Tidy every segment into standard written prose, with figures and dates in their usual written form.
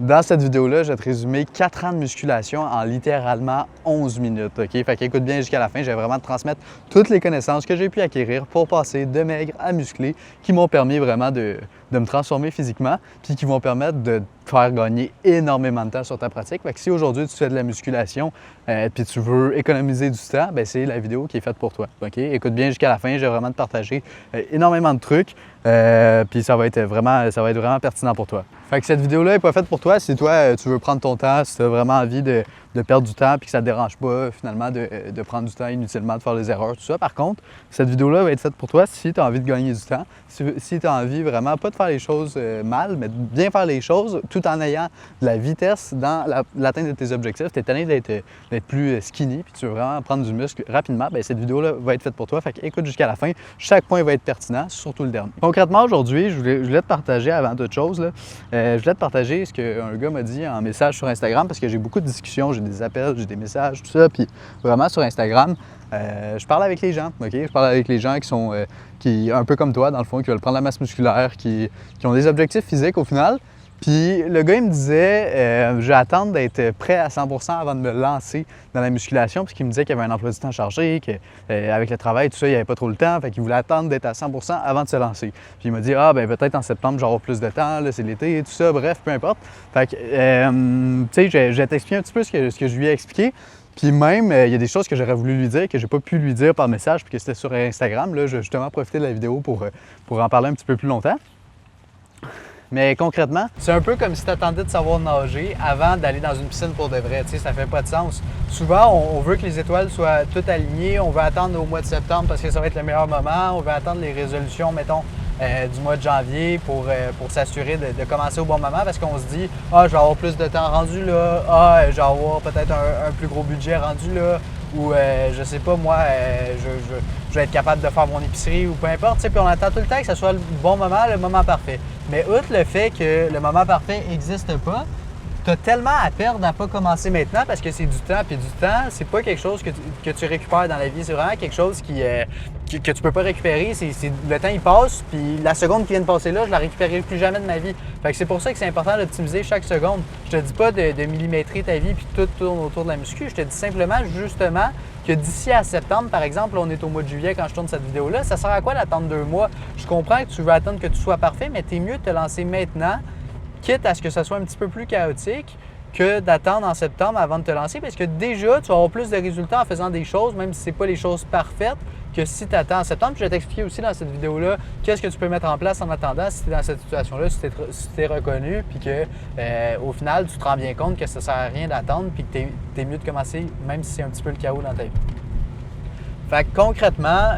Dans cette vidéo-là, je vais te résumer 4 ans de musculation en littéralement 11 minutes. OK? Fait qu'écoute bien jusqu'à la fin, je vais vraiment te transmettre toutes les connaissances que j'ai pu acquérir pour passer de maigre à musclé, qui m'ont permis vraiment de me transformer physiquement, puis qui vont permettre de te faire gagner énormément de temps sur ta pratique. Fait que si aujourd'hui tu fais de la musculation puis tu veux économiser du temps, bien, c'est la vidéo qui est faite pour toi. OK? Écoute bien jusqu'à la fin, je vais vraiment te partager énormément de trucs, puis ça va être vraiment pertinent pour toi. Fait que cette vidéo-là n'est pas faite pour toi si toi, tu veux prendre ton temps, si tu as vraiment envie de perdre du temps puis que ça ne te dérange pas finalement de prendre du temps inutilement, de faire des erreurs, tout ça. Par contre, cette vidéo-là va être faite pour toi si tu as envie de gagner du temps, si tu as envie vraiment pas de faire les choses mal, mais de bien faire les choses tout en ayant de la vitesse dans l'atteinte de tes objectifs. Tu es tanné d'être plus skinny puis tu veux vraiment prendre du muscle rapidement, bien, cette vidéo-là va être faite pour toi. Fait que écoute jusqu'à la fin, chaque point va être pertinent, surtout le dernier. Concrètement, aujourd'hui, je voulais te partager avant toute chose, là, je voulais te partager ce qu'un gars m'a dit en message sur Instagram parce que j'ai beaucoup de discussions, j'ai des appels, j'ai des messages, tout ça. Puis vraiment sur Instagram, je parle avec les gens, OK? Je parle avec les gens qui sont un peu comme toi, dans le fond, qui veulent prendre la masse musculaire, qui ont des objectifs physiques au final. Puis le gars, il me disait, je vais attendre d'être prêt à 100% avant de me lancer dans la musculation, parce qu'il me disait qu'il avait un emploi du temps chargé, qu'avec le travail, tout ça, il n'avait pas trop le temps, fait qu'il voulait attendre d'être à 100% avant de se lancer. Puis il m'a dit, ah, ben peut-être en septembre, j'aurai plus de temps, là, c'est l'été, tout ça, bref, peu importe. Fait que, tu sais, je vais t'expliquer un petit peu ce que je lui ai expliqué. Puis même, il y a des choses que j'aurais voulu lui dire, que j'ai pas pu lui dire par message, puis que c'était sur Instagram. Là, je vais justement profiter de la vidéo pour en parler un petit peu plus longtemps. Mais concrètement, c'est un peu comme si tu attendais de savoir nager avant d'aller dans une piscine pour de vrai. Tu sais, ça fait pas de sens. Souvent, on veut que les étoiles soient toutes alignées. On veut attendre au mois de septembre parce que ça va être le meilleur moment. On veut attendre les résolutions, mettons, du mois de janvier pour s'assurer de commencer au bon moment parce qu'on se dit « Ah, je vais avoir plus de temps rendu là. Ah, je vais avoir peut-être un plus gros budget rendu là. » Ou je sais pas, moi, je vais être capable de faire mon épicerie ou peu importe. Puis on attend tout le temps que ce soit le bon moment, le moment parfait. Mais outre le fait que le moment parfait n'existe pas, tu as tellement à perdre à ne pas commencer maintenant parce que c'est du temps. Puis du temps, c'est pas quelque chose que tu récupères dans la vie. C'est vraiment quelque chose que tu peux pas récupérer. Le temps, il passe, puis la seconde qui vient de passer là, je la récupérerai plus jamais de ma vie. Fait que c'est pour ça que c'est important d'optimiser chaque seconde. Je te dis pas de millimétrer ta vie puis tout tourne autour de la muscu. Je te dis simplement, justement, que d'ici à septembre, par exemple, on est au mois de juillet quand je tourne cette vidéo-là, ça sert à quoi d'attendre 2 mois? Je comprends que tu veux attendre que tu sois parfait, mais t'es mieux de te lancer maintenant, quitte à ce que ça soit un petit peu plus chaotique que d'attendre en septembre avant de te lancer parce que déjà, tu vas avoir plus de résultats en faisant des choses, même si ce n'est pas les choses parfaites, que si tu attends en septembre. Puis je vais t'expliquer aussi dans cette vidéo-là qu'est-ce que tu peux mettre en place en attendant si tu es dans cette situation-là, si tu es reconnu, puis qu'au final, tu te rends bien compte que ça ne sert à rien d'attendre, puis que tu es mieux de commencer, même si c'est un petit peu le chaos dans ta vie. Fait que concrètement,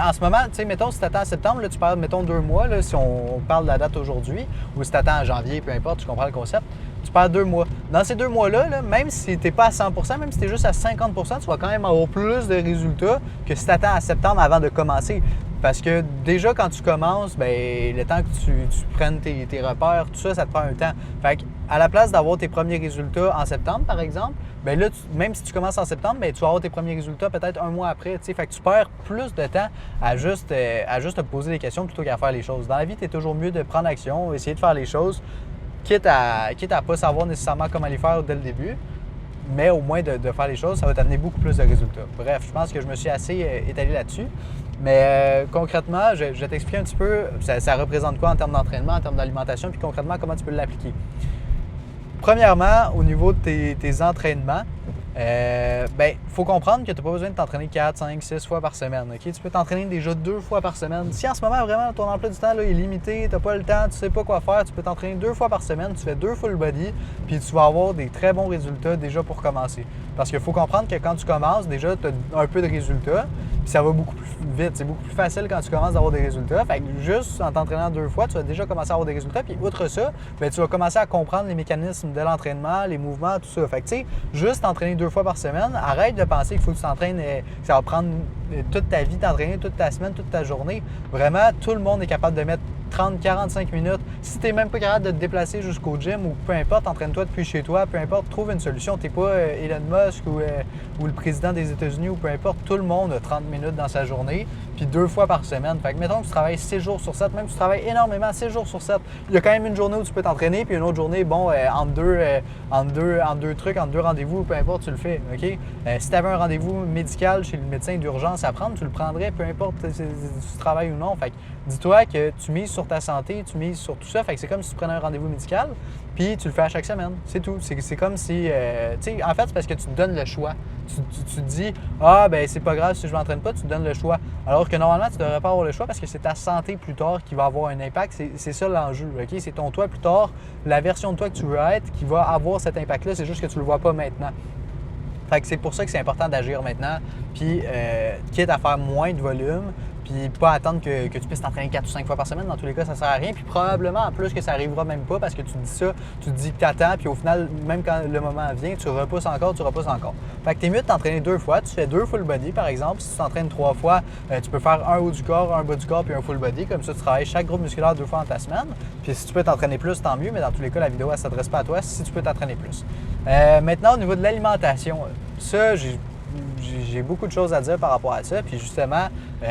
en ce moment, mettons, si tu attends en septembre, là, tu parles, mettons, 2 mois, là, si on parle de la date aujourd'hui, ou si tu attends en janvier, peu importe, tu comprends le concept, tu perds 2 mois. Dans ces 2 mois-là, là, même si tu n'es pas à 100%, même si tu es juste à 50%, tu vas quand même avoir plus de résultats que si tu attends à septembre avant de commencer. Parce que déjà, quand tu commences, bien, le temps que tu prennes tes repères, tout ça, ça te prend un temps. Fait qu'à la place d'avoir tes premiers résultats en septembre, par exemple, bien là, même si tu commences en septembre, bien, tu vas avoir tes premiers résultats peut-être 1 mois après. Fait que tu perds plus de temps à juste te poser des questions plutôt qu'à faire les choses. Dans la vie, tu es toujours mieux de prendre action, essayer de faire les choses, quitte à pas savoir nécessairement comment les faire dès le début. Mais au moins de faire les choses, ça va t'amener beaucoup plus de résultats. Bref, je pense que je me suis assez étalé là-dessus. Mais concrètement, je vais t'expliquer un petit peu ça représente quoi en termes d'entraînement, en termes d'alimentation, puis concrètement, comment tu peux l'appliquer. Premièrement, au niveau de tes entraînements, il faut comprendre que tu n'as pas besoin de t'entraîner 4, 5, 6 fois par semaine. Okay? Tu peux t'entraîner déjà 2 fois par semaine. Si en ce moment, vraiment, ton emploi du temps là, est limité, tu n'as pas le temps, tu ne sais pas quoi faire, tu peux t'entraîner 2 fois par semaine, tu fais 2 full body, puis tu vas avoir des très bons résultats déjà pour commencer. Parce qu'il faut comprendre que quand tu commences, déjà, tu as un peu de résultats, puis ça va beaucoup plus vite. C'est beaucoup plus facile quand tu commences à avoir des résultats. Fait que juste en t'entraînant 2 fois, tu vas déjà commencer à avoir des résultats. Puis outre ça, bien, tu vas commencer à comprendre les mécanismes de l'entraînement, les mouvements, tout ça. Fait que tu sais, juste t'entraîner 2 fois par semaine, arrête de penser qu'il faut que tu t'entraînes, que ça va prendre toute ta vie, t'entraîner toute ta semaine, toute ta journée. Vraiment, tout le monde est capable de mettre 30-45 minutes. Si tu n'es même pas capable de te déplacer jusqu'au gym ou peu importe, entraîne-toi depuis chez toi, peu importe, trouve une solution. Tu n'es pas Elon Musk ou le président des États-Unis ou peu importe, tout le monde a 30 minutes dans sa journée, puis 2 fois par semaine. Fait que mettons que tu travailles 6 jours sur 7, même si tu travailles énormément, 6 jours sur 7, il y a quand même une journée où tu peux t'entraîner, puis une autre journée, bon, entre deux trucs, entre deux rendez-vous, peu importe, tu le fais, OK? Si tu avais un rendez-vous médical chez le médecin d'urgence à prendre, tu le prendrais, peu importe si tu travailles ou non. Fait que dis-toi que tu mises sur ta santé, tu mises sur tout ça. Fait que c'est comme si tu prenais un rendez-vous médical, puis tu le fais à chaque semaine. C'est tout. C'est comme si, tu sais, en fait, c'est parce que tu te donnes le choix. Tu te dis, ah, ben c'est pas grave si je ne m'entraîne pas, tu te donnes le choix. Alors que normalement, tu ne devrais pas avoir le choix parce que c'est ta santé plus tard qui va avoir un impact. C'est ça l'enjeu, OK? C'est ton toi plus tard, la version de toi que tu veux être qui va avoir cet impact-là. C'est juste que tu ne le vois pas maintenant. Fait que c'est pour ça que c'est important d'agir maintenant, puis quitte à faire moins de volume, puis pas attendre que tu puisses t'entraîner 4 ou 5 fois par semaine. Dans tous les cas, ça sert à rien. Puis probablement, en plus, que ça arrivera même pas parce que tu te dis ça, tu te dis que tu attends, puis au final, même quand le moment vient, tu repousses encore. Fait que t'es mieux de t'entraîner 2 fois. Tu fais 2 full body, par exemple. Si tu t'entraînes 3 fois, tu peux faire un haut du corps, un bas du corps, puis un full body. Comme ça, tu travailles chaque groupe musculaire 2 fois dans ta semaine. Puis si tu peux t'entraîner plus, tant mieux. Mais dans tous les cas, la vidéo, elle ne s'adresse pas à toi si tu peux t'entraîner plus. Maintenant, au niveau de l'alimentation, ça, j'ai beaucoup de choses à dire par rapport à ça. Puis justement, tu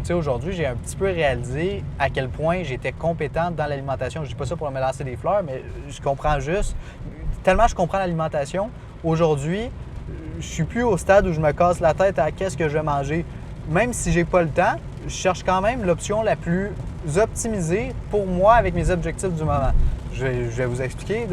sais, aujourd'hui, j'ai un petit peu réalisé à quel point j'étais compétente dans l'alimentation. Je dis pas ça pour me lancer des fleurs, mais je comprends juste. Tellement je comprends l'alimentation, aujourd'hui, je suis plus au stade où je me casse la tête à qu'est-ce que je vais manger. Même si j'ai pas le temps, je cherche quand même l'option la plus optimisée pour moi avec mes objectifs du moment. Je vais vous expliquer.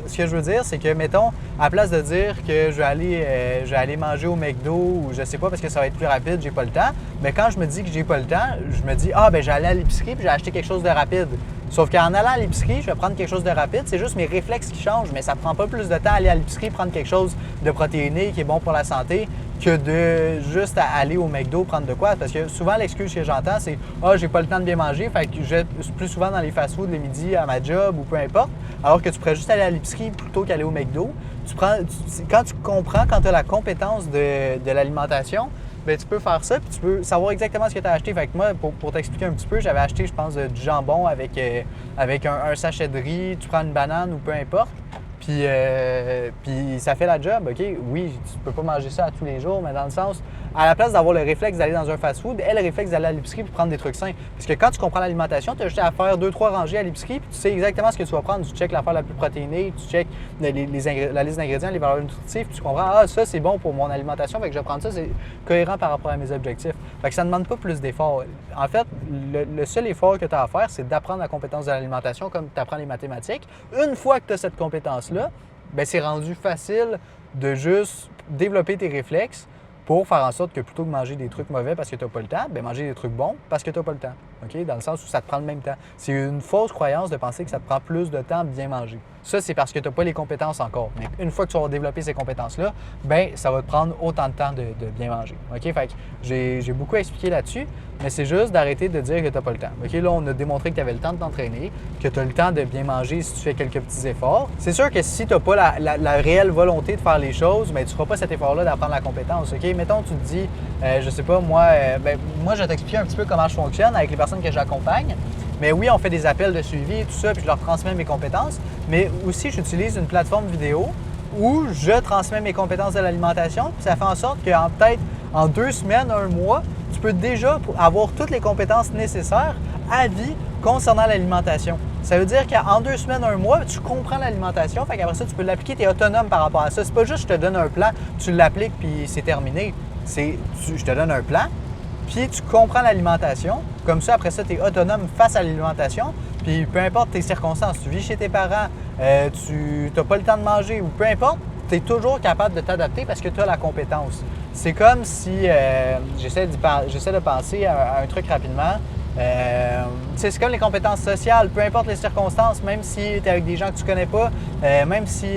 Ce que je veux dire, c'est que, mettons, à la place de dire que je vais aller manger au McDo ou je sais pas parce que ça va être plus rapide, j'ai pas le temps, mais quand je me dis que j'ai pas le temps, je me dis, ah, ben j'ai allé à l'épicerie puis j'ai acheté quelque chose de rapide. Sauf qu'en allant à l'épicerie, je vais prendre quelque chose de rapide, c'est juste mes réflexes qui changent, mais ça ne prend pas plus de temps à aller à l'épicerie prendre quelque chose de protéiné qui est bon pour la santé que de juste aller au McDo prendre de quoi. Parce que souvent, l'excuse que j'entends, c'est « Ah, j'ai pas le temps de bien manger, fait que je vais plus souvent dans les fast-foods le midi à ma job ou peu importe. » Alors que tu pourrais juste aller à l'épicerie plutôt qu'aller au McDo. Quand tu comprends, quand tu as la compétence de l'alimentation, bien, tu peux faire ça, puis tu peux savoir exactement ce que tu as acheté. Fait que moi, pour t'expliquer un petit peu, j'avais acheté, je pense, du jambon avec un sachet de riz, tu prends une banane ou peu importe. Puis ça fait la job, OK? Oui, tu peux pas manger ça à tous les jours, mais dans le sens, à la place d'avoir le réflexe d'aller dans un fast-food, elle a le réflexe d'aller à l'épicerie puis prendre des trucs sains. Parce que quand tu comprends l'alimentation, tu as juste à faire 2-3 rangées à l'épicerie puis tu sais exactement ce que tu vas prendre. Tu checkes l'affaire la plus protéinée, tu checkes la liste d'ingrédients, les valeurs nutritives, puis tu comprends, ah, ça c'est bon pour mon alimentation, fait que je vais prendre ça, c'est cohérent par rapport à mes objectifs. Fait que ça ne demande pas plus d'efforts. En fait, le seul effort que tu as à faire, c'est d'apprendre la compétence de l'alimentation comme tu apprends les mathématiques. Une fois que tu as cette compétence-là, bien, c'est rendu facile de juste développer tes réflexes pour faire en sorte que plutôt que manger des trucs mauvais parce que tu n'as pas le temps, bien manger des trucs bons parce que tu n'as pas le temps. OK? Dans le sens où ça te prend le même temps. C'est une fausse croyance de penser que ça te prend plus de temps de bien manger. Ça, c'est parce que tu n'as pas les compétences encore. Mais une fois que tu vas développer ces compétences-là, bien, ça va te prendre autant de temps de bien manger. OK? Fait que j'ai beaucoup expliqué là-dessus, mais c'est juste d'arrêter de dire que tu n'as pas le temps. OK? Là, on a démontré que tu avais le temps de t'entraîner, que tu as le temps de bien manger si tu fais quelques petits efforts. C'est sûr que si tu n'as pas la réelle volonté de faire les choses, bien, tu ne feras pas cet effort-là d'apprendre la compétence. OK? Mettons, tu te dis, je sais pas, moi, je vais t'expliquer un petit peu comment je fonctionne avec les personnes que j'accompagne. Mais oui, on fait des appels de suivi et tout ça, puis je leur transmets mes compétences. Mais aussi, j'utilise une plateforme vidéo où je transmets mes compétences de l'alimentation. Puis ça fait en sorte qu'en peut-être en 2 semaines, 1 mois, tu peux déjà avoir toutes les compétences nécessaires à vie concernant l'alimentation. Ça veut dire qu'en 2 semaines, 1 mois, tu comprends l'alimentation. Fait qu'après ça, tu peux l'appliquer, tu es autonome par rapport à ça. C'est pas juste je te donne un plan, tu l'appliques puis c'est terminé. Je te donne un plan, puis tu comprends l'alimentation. Comme ça, après ça, tu es autonome face à l'alimentation. Puis peu importe tes circonstances, tu vis chez tes parents, tu n'as pas le temps de manger ou peu importe, tu es toujours capable de t'adapter parce que tu as la compétence. C'est comme si, j'essaie de penser à un truc rapidement. C'est comme les compétences sociales, peu importe les circonstances, même si tu es avec des gens que tu connais pas, même si,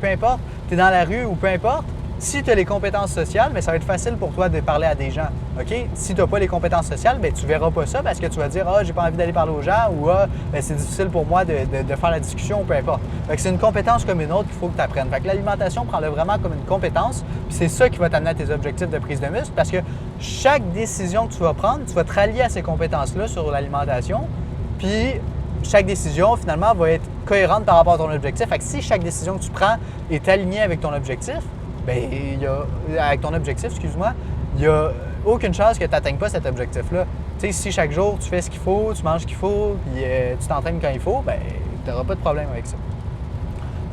peu importe, tu es dans la rue ou peu importe, si tu as les compétences sociales, bien, ça va être facile pour toi de parler à des gens. OK? Si tu n'as pas les compétences sociales, bien, tu ne verras pas ça parce que tu vas dire « Ah, j'ai pas envie d'aller parler aux gens » ou « Ah, bien, c'est difficile pour moi de faire la discussion » ou peu importe. Fait que c'est une compétence comme une autre qu'il faut que tu apprennes. Fait que l'alimentation, prends-le vraiment comme une compétence, puis c'est ça qui va t'amener à tes objectifs de prise de muscle parce que chaque décision que tu vas prendre, tu vas te rallier à ces compétences-là sur l'alimentation. Puis, chaque décision, finalement, va être cohérente par rapport à ton objectif. Fait que si chaque décision que tu prends est alignée avec ton objectif, il n'y a aucune chance que tu n'atteignes pas cet objectif-là. Tu sais, si chaque jour, tu fais ce qu'il faut, tu manges ce qu'il faut, puis tu t'entraînes quand il faut, tu n'auras pas de problème avec ça.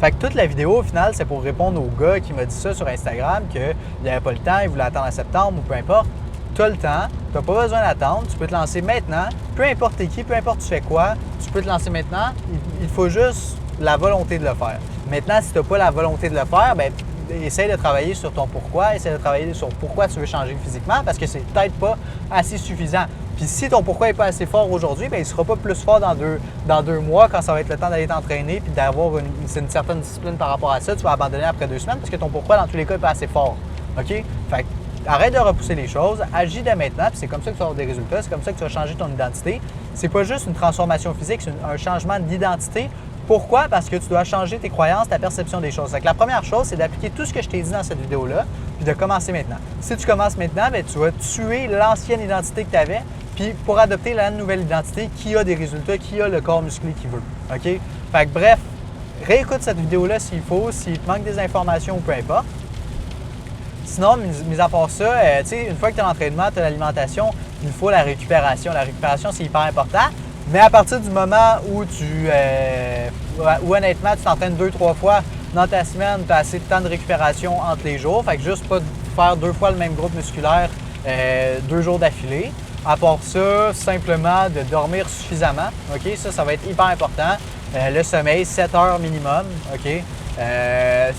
Fait que toute la vidéo, au final, c'est pour répondre au gars qui m'a dit ça sur Instagram, qu'il n'avait pas le temps, il voulait attendre en septembre ou peu importe. Tu as le temps, tu n'as pas besoin d'attendre, tu peux te lancer maintenant. Peu importe t'es qui, peu importe tu fais quoi, tu peux te lancer maintenant. Il faut juste la volonté de le faire. Maintenant, si tu n'as pas la volonté de le faire, essaye de travailler sur ton pourquoi, essaye de travailler sur pourquoi tu veux changer physiquement parce que c'est peut-être pas assez suffisant. Puis si ton pourquoi n'est pas assez fort aujourd'hui, il ne sera pas plus fort dans deux mois quand ça va être le temps d'aller t'entraîner puis d'avoir une certaine discipline par rapport à ça. Tu vas abandonner après 2 semaines parce que ton pourquoi, dans tous les cas, n'est pas assez fort. OK? Fait que arrête de repousser les choses, agis dès maintenant, puis c'est comme ça que tu vas avoir des résultats, c'est comme ça que tu vas changer ton identité. C'est pas juste une transformation physique, c'est un changement d'identité. Pourquoi? Parce que tu dois changer tes croyances, ta perception des choses. Donc, la première chose, c'est d'appliquer tout ce que je t'ai dit dans cette vidéo-là, puis de commencer maintenant. Si tu commences maintenant, tu vas tuer l'ancienne identité que tu avais, puis pour adopter la nouvelle identité qui a des résultats, qui a le corps musclé qu'il veut. OK? Fait que bref, réécoute cette vidéo-là s'il faut, s'il te manque des informations ou peu importe. Sinon, mis à part ça, une fois que tu as l'entraînement, tu as l'alimentation, il faut la récupération. La récupération, c'est hyper important. Mais à partir du moment où honnêtement, tu t'entraînes 2-3 fois dans ta semaine, tu as assez de temps de récupération entre les jours. Fait que juste pas faire 2 fois le même groupe musculaire 2 jours d'affilée. À part ça, simplement de dormir suffisamment. OK? Ça va être hyper important. Le sommeil, 7 heures minimum. OK?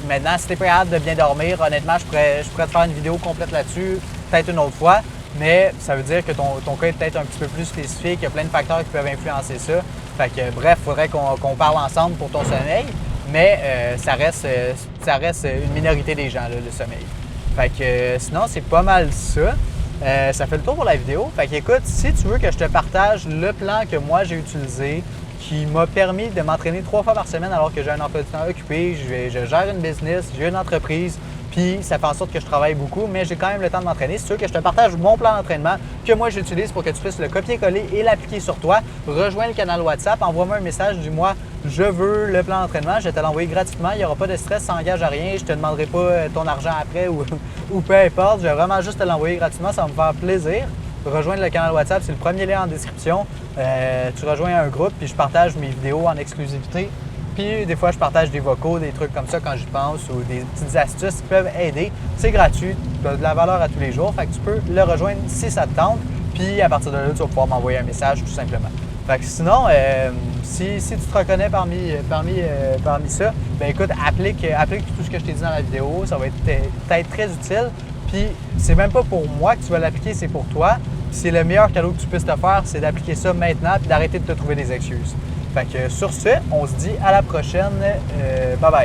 Maintenant, si tu es pas capable de bien dormir, honnêtement, je pourrais te faire une vidéo complète là-dessus, peut-être une autre fois, mais ça veut dire que ton cas est peut-être un petit peu plus spécifique, il y a plein de facteurs qui peuvent influencer ça. Fait que bref, il faudrait qu'on parle ensemble pour ton sommeil, mais ça reste une minorité des gens, là, le sommeil. Fait que sinon, c'est pas mal ça. Ça fait le tour pour la vidéo. Fait que écoute, si tu veux que je te partage le plan que moi j'ai utilisé, qui m'a permis de m'entraîner 3 fois par semaine alors que j'ai un emploi du temps occupé, je gère une business, j'ai une entreprise, puis ça fait en sorte que je travaille beaucoup, mais j'ai quand même le temps de m'entraîner. Si tu veux que je te partage mon plan d'entraînement que moi j'utilise pour que tu puisses le copier-coller et l'appliquer sur toi, rejoins le canal WhatsApp, envoie-moi un message, dis-moi je veux le plan d'entraînement, je vais te l'envoyer gratuitement, il n'y aura pas de stress, ça n'engage à rien, je ne te demanderai pas ton argent après ou peu importe, je vais vraiment juste te l'envoyer gratuitement, ça va me faire plaisir. Rejoindre le canal WhatsApp, c'est le premier lien en description. Tu rejoins un groupe, puis je partage mes vidéos en exclusivité. Puis des fois, je partage des vocaux, des trucs comme ça quand j'y pense, ou des petites astuces qui peuvent aider. C'est gratuit, tu as de la valeur à tous les jours, fait que tu peux le rejoindre si ça te tente. Puis à partir de là, tu vas pouvoir m'envoyer un message tout simplement. Fait que sinon, si tu te reconnais parmi ça, écoute, applique tout ce que je t'ai dit dans la vidéo, ça va être très utile. Puis c'est même pas pour moi que tu vas l'appliquer, c'est pour toi. C'est le meilleur cadeau que tu puisses te faire, c'est d'appliquer ça maintenant et d'arrêter de te trouver des excuses. Fait que sur ce, on se dit à la prochaine. Bye bye.